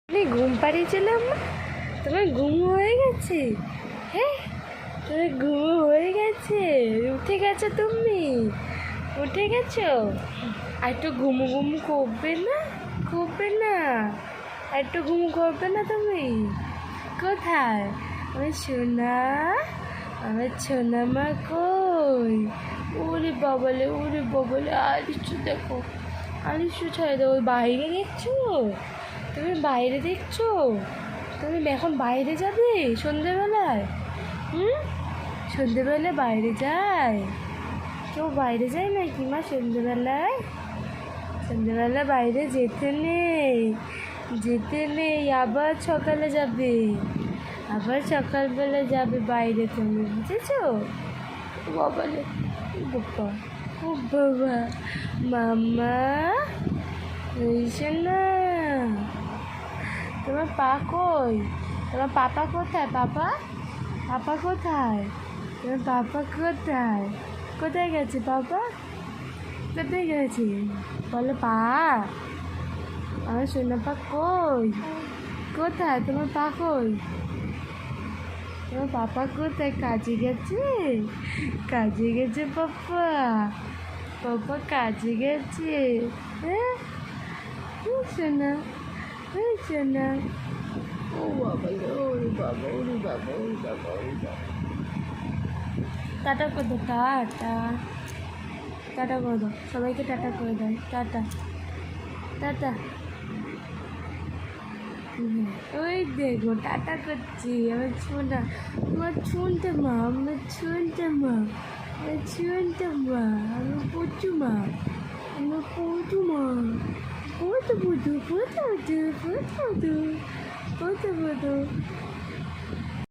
আমি ঘুম পাড়িয়েছিলাম না, তোমার ঘুম হয়ে গেছে? হ্যাঁ, তোমার ঘুম হয়ে গেছে, উঠে গেছো তুমি, উঠে গেছো? আর একটু ঘুমু ঘুমু করবে না, করবে না? আর একটু ঘুমু করবে না তুমি? কোথায় আমার সোনা, আমার সোনা মা কই? ওরে বাবলে আলিশু দেখো, আলিশু ছেড়ে দেবো। বাইরে দেখছো? তুমি বাইরে দেখছো? তুমি এখন বাইরে যাবে সন্ধেবেলায়? সন্ধেবেলায় বাইরে যায়? কেউ বাইরে যায় নাকি মা সন্ধেবেলায়? সন্ধেবেলা বাইরে যেতে নেই, যেতে নেই, আবার সকালে যাবে, আবার সকালবেলা যাবে বাইরে, তুমি বুঝেছো? বাবালে, বাবা, ও বাবা, মাম্মা, হয়েছে না? তোমার পা কই? তোমার পাপা কোথায়? পাপা, পাপা কোথায়? তোমার পাপা কোথায়? কোথায় গেছে পাপা? কোথায় গেছে বলো? পা, আমার সোনা পা কই? কোথায় তোমার পা কই? তোমার পাপা কোথায়? কাজে গেছে? কাজে গেছে পাপা? পাপা কাজে গেছে? হ্যাঁ, সোনা, সোনা। ও বাবা, ওরে বাবা, ওরে বাবা, ওরে বাবা, ওরে বাবা। টাটা করে দাও, টাটা, টাটা করে দাও সবাইকে, টাটা করে দাও, টাটা, টাটা। ওই দেখো টাটা করছি আমার ছোনা, আমার শুনতে মা, আমার শুনতে মা, আমার শুনতে মা, আমার পুচু মা, আমার পুচু মা, পুতু পুতু পুতু পুতু পুতু পুতু পুতু